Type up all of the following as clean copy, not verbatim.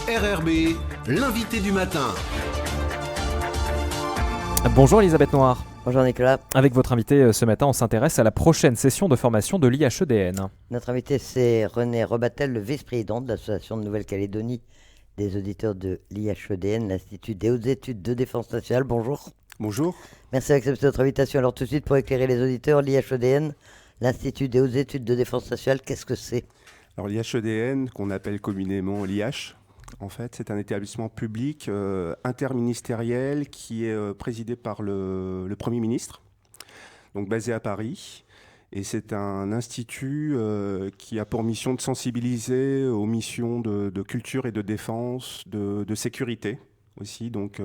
RRB, l'invité du matin. Bonjour Elisabeth Noir. Bonjour Nicolas. Avec votre invité ce matin, on s'intéresse à la prochaine session de formation de l'IHEDN. Notre invité, c'est René Rebattel, le vice-président de l'Association de Nouvelle-Calédonie des auditeurs de l'IHEDN, l'Institut des hautes études de défense nationale. Bonjour. Bonjour. Merci d'accepter notre invitation. Alors tout de suite, pour éclairer les auditeurs, l'IHEDN, l'Institut des hautes études de défense nationale, qu'est-ce que c'est ? Alors l'IHEDN, qu'on appelle communément l'IH, en fait, c'est un établissement public interministériel qui est présidé par le Premier ministre, donc basé à Paris. Et c'est un institut qui a pour mission de sensibiliser aux missions de culture et de défense, de sécurité aussi, donc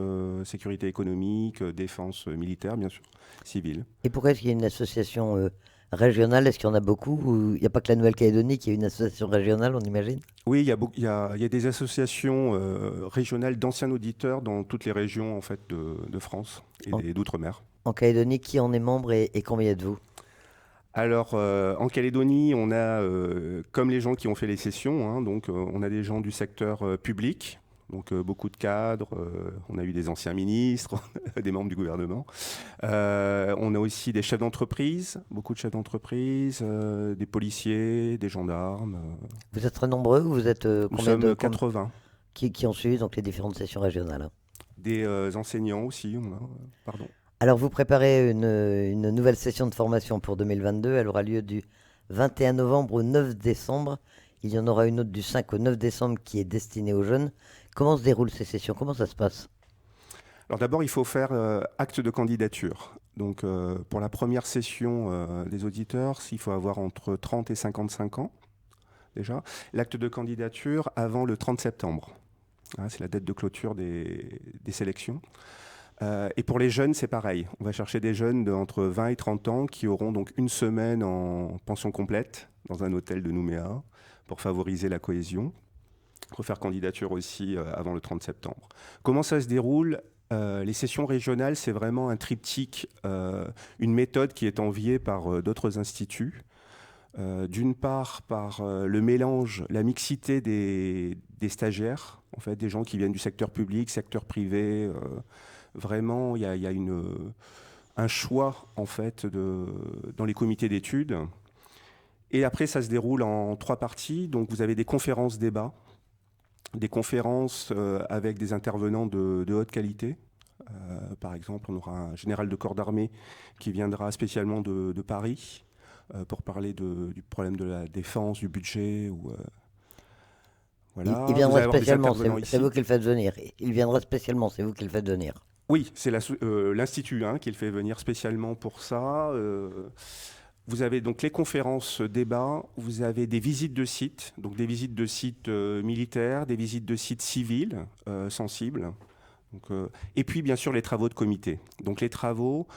sécurité économique, défense militaire, bien sûr, civile. Et pourquoi est-ce qu'il y a une association régionale ? Est-ce qu'il y en a beaucoup ? Ou il n'y a pas que la Nouvelle-Calédonie qui a une association régionale, on imagine ? Oui, il y a des associations régionales d'anciens auditeurs dans toutes les régions en fait, de France et d'outre-mer. En Calédonie, qui en est membre et combien êtes-vous ? Alors, en Calédonie, on a, comme les gens qui ont fait les sessions, hein, donc on a des gens du secteur public, donc beaucoup de cadres, on a eu des anciens ministres, des membres du gouvernement. On a aussi des chefs d'entreprise, beaucoup de chefs d'entreprise, des policiers, des gendarmes. Vous êtes très nombreux ou vous êtes Nous combien sommes de 80. Qui ont suivi donc les différentes sessions régionales, hein. Des enseignants aussi, pardon. Alors, vous préparez une nouvelle session de formation pour 2022. Elle aura lieu du 21 novembre au 9 décembre. Il y en aura une autre du 5 au 9 décembre qui est destinée aux jeunes. Comment se déroulent ces sessions ? Comment ça se passe ? Alors d'abord, il faut faire acte de candidature. Donc pour la première session des auditeurs, il faut avoir entre 30 et 55 ans déjà. L'acte de candidature avant le 30 septembre. Hein, c'est la date de clôture des sélections. Et pour les jeunes, c'est pareil. On va chercher des jeunes entre 20 et 30 ans qui auront donc une semaine en pension complète dans un hôtel de Nouméa pour favoriser la cohésion. Refaire candidature aussi avant le 30 septembre. Comment ça se déroule ? Les sessions régionales, c'est vraiment un triptyque, une méthode qui est enviée par d'autres instituts. D'une part, par le mélange, la mixité des stagiaires, en fait, des gens qui viennent du secteur public, secteur privé. Vraiment, il y a un choix en fait dans les comités d'études. Et après, ça se déroule en 3 parties. Donc, vous avez des conférences débats, des conférences avec des intervenants de haute qualité. Par exemple, on aura un général de corps d'armée qui viendra spécialement de Paris pour parler du problème de la défense, du budget. Voilà. Il viendra spécialement, c'est vous qui le faites venir. Il viendra spécialement, c'est vous qui le faites venir. Oui, c'est l'Institut qui le fait venir spécialement pour ça. Vous avez donc les conférences débats, vous avez des visites de sites, donc des visites de sites militaires, des visites de sites civils sensibles. Donc, et puis bien sûr les travaux de comité. Donc les travaux,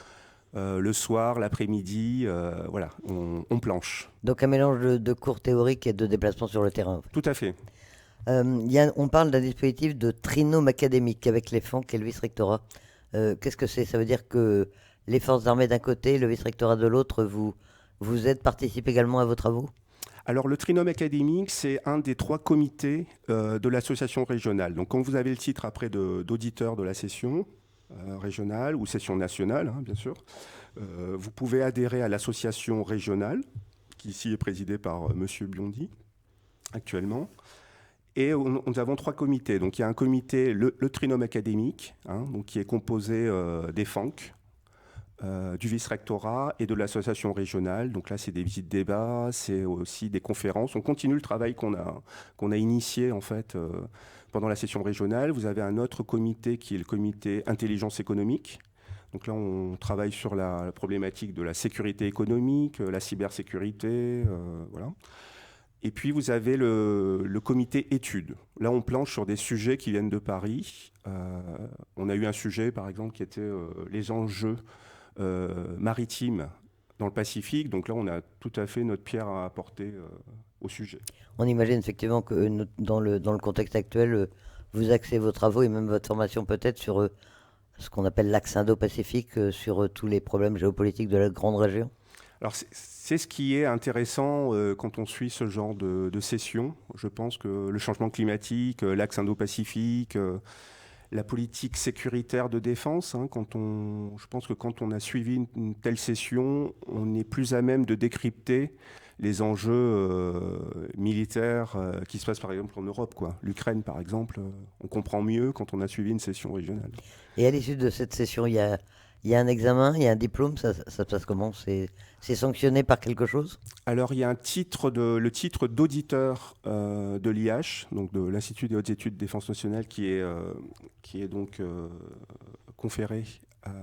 le soir, l'après-midi, voilà, on planche. Donc un mélange de cours théoriques et de déplacements sur le terrain. Tout à fait. On parle d'un dispositif de trinôme académique avec les FANC et le vice-rectorat. Qu'est-ce que c'est ? Ça veut dire que les forces armées d'un côté, le vice-rectorat de l'autre, vous aident, participent également à vos travaux ? Alors le trinôme académique, c'est un des 3 comités de l'association régionale. Donc quand vous avez le titre après d'auditeur de la session régionale ou session nationale, hein, bien sûr, vous pouvez adhérer à l'association régionale, qui ici est présidée par M. Biondi, actuellement. Et nous avons 3 comités. Donc il y a un comité, le trinôme académique, hein, donc, qui est composé des FANC, du vice-rectorat et de l'association régionale. Donc là, c'est des visites débats, c'est aussi des conférences. On continue le travail qu'on a initié en fait pendant la session régionale. Vous avez un autre comité qui est le comité intelligence économique. Donc là, on travaille sur la problématique de la sécurité économique, la cybersécurité, voilà. Et puis, vous avez le comité études. Là, on planche sur des sujets qui viennent de Paris. On a eu un sujet, par exemple, qui était les enjeux maritimes dans le Pacifique. Donc là, on a tout à fait notre pierre à apporter au sujet. On imagine effectivement que dans le contexte actuel, vous axez vos travaux et même votre formation peut-être sur ce qu'on appelle l'axe Indo-Pacifique, sur tous les problèmes géopolitiques de la grande région. Alors c'est ce qui est intéressant quand on suit ce genre de session. Je pense que le changement climatique, l'axe Indo-Pacifique, la politique sécuritaire de défense, hein, je pense que quand on a suivi une telle session, on est plus à même de décrypter les enjeux militaires qui se passent par exemple en Europe, quoi. L'Ukraine par exemple, on comprend mieux quand on a suivi une session régionale. Et à l'issue de cette session, il y a un examen, il y a un diplôme, ça se passe comment? C'est sanctionné par quelque chose? Alors, il y a le titre d'auditeur de l'IH, donc de l'Institut des hautes études de défense nationale, qui est donc conféré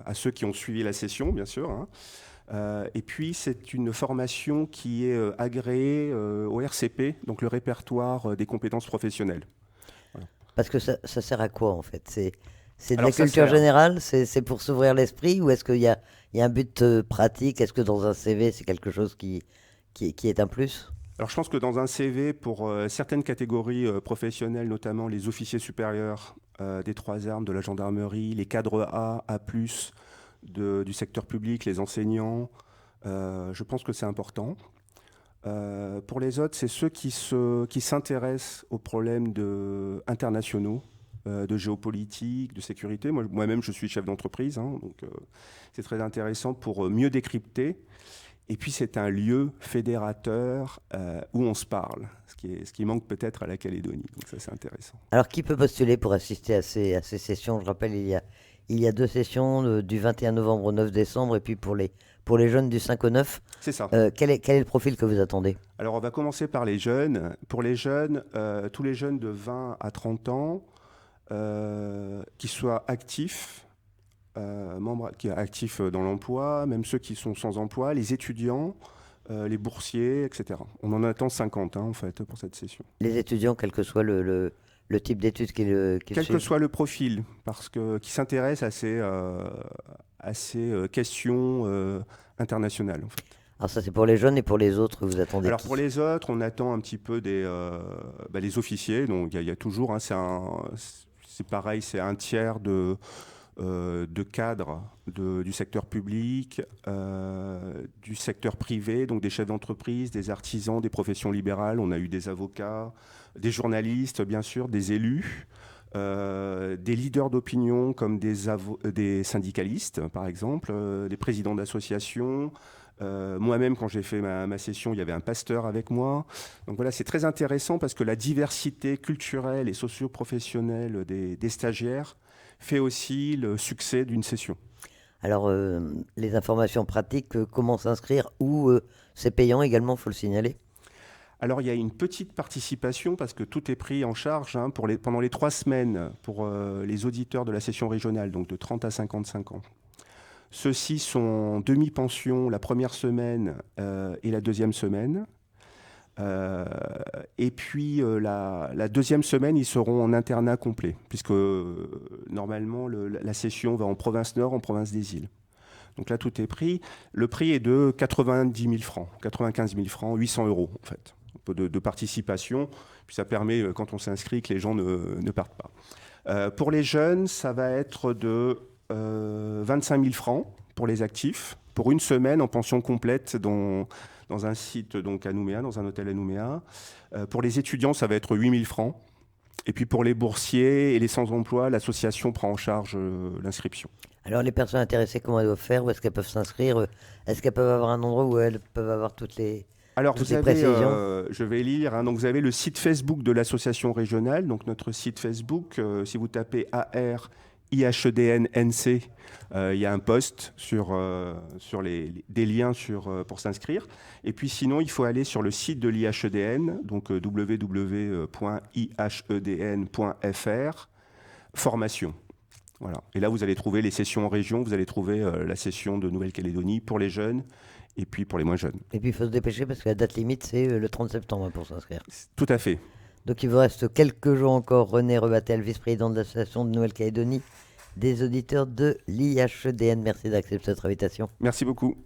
à ceux qui ont suivi la session, bien sûr, hein. Et puis, c'est une formation qui est agréée au RCP, donc le répertoire des compétences professionnelles. Voilà. Parce que ça sert à quoi en fait? C'est de Alors, la ça culture sert- générale? C'est pour s'ouvrir l'esprit? Ou est-ce qu'il y a un but pratique? Est-ce que dans un CV, c'est quelque chose qui est un plus? Alors, je pense que dans un CV, pour certaines catégories professionnelles, notamment les officiers supérieurs des trois armes, de la gendarmerie, les cadres A+, du secteur public, les enseignants, je pense que c'est important. Pour les autres, c'est ceux qui s'intéressent aux problèmes internationaux, de géopolitique, de sécurité. Moi-même, je suis chef d'entreprise, hein, donc c'est très intéressant pour mieux décrypter. Et puis, c'est un lieu fédérateur où on se parle, ce qui manque peut-être à la Calédonie. Donc ça, c'est intéressant. Alors, qui peut postuler pour assister à ces sessions? Je rappelle, il y a 2 sessions du 21 novembre au 9 décembre et puis pour les jeunes du 5 au 9. C'est ça. Quel est le profil que vous attendez? Alors, on va commencer par les jeunes. Pour les jeunes, tous les jeunes de 20 à 30 ans, qui soient actifs, actifs dans l'emploi, même ceux qui sont sans emploi, les étudiants, les boursiers, etc. On en attend 50 en fait pour cette session. Les étudiants, quel que soit le type d'études qu'ils Quel que suivent. soit le profil, qui s'intéressent à ces questions internationales. En fait. Alors ça, c'est pour les jeunes et pour les autres, vous attendez Alors qui? pour les autres, on attend un petit peu les officiers. Donc il y a toujours, hein, c'est pareil, c'est un tiers de cadres du secteur public, du secteur privé, donc des chefs d'entreprise, des artisans, des professions libérales. On a eu des avocats, des journalistes, bien sûr, des élus, des leaders d'opinion comme des syndicalistes, par exemple, des présidents d'associations. Moi-même, quand j'ai fait ma session, il y avait un pasteur avec moi. Donc voilà, c'est très intéressant parce que la diversité culturelle et socio-professionnelle des stagiaires fait aussi le succès d'une session. Alors, les informations pratiques, comment s'inscrire, ou c'est payant également, il faut le signaler. Alors, il y a une petite participation parce que tout est pris en charge hein, pendant les 3 semaines pour les auditeurs de la session régionale, donc de 30 à 55 ans. Ceux-ci sont en demi-pension la première semaine et la deuxième semaine. Et puis la deuxième semaine, ils seront en internat complet, puisque normalement la session va en province Nord, en province des Îles. Donc là, tout est pris. Le prix est de 90 000 francs, 95 000 francs, 800 € en fait, de participation. Puis ça permet, quand on s'inscrit, que les gens ne partent pas. Pour les jeunes, ça va être de 25 000 francs pour les actifs, pour une semaine en pension complète dans un site donc à Nouméa, dans un hôtel à Nouméa. Pour les étudiants, ça va être 8 000 francs. Et puis pour les boursiers et les sans-emploi, l'association prend en charge l'inscription. Alors, les personnes intéressées, comment elles doivent faire? Où est-ce qu'elles peuvent s'inscrire? Est-ce qu'elles peuvent avoir un endroit où elles peuvent avoir toutes les précisions? Je vais lire, hein, donc vous avez le site Facebook de l'association régionale, donc notre site Facebook, si vous tapez ARIHEDN-NC, il y a un post sur des liens pour s'inscrire. Et puis sinon, il faut aller sur le site de l'IHEDN, donc www.ihedn.fr, formation. Voilà. Et là, vous allez trouver les sessions en région, vous allez trouver la session de Nouvelle-Calédonie pour les jeunes et puis pour les moins jeunes. Et puis, il faut se dépêcher parce que la date limite, c'est le 30 septembre hein, pour s'inscrire. Tout à fait. Donc, il vous reste quelques jours encore. René Rebatel, vice-président de l'association de Nouvelle-Calédonie, des auditeurs de l'IHEDN. Merci d'accepter notre invitation. Merci beaucoup.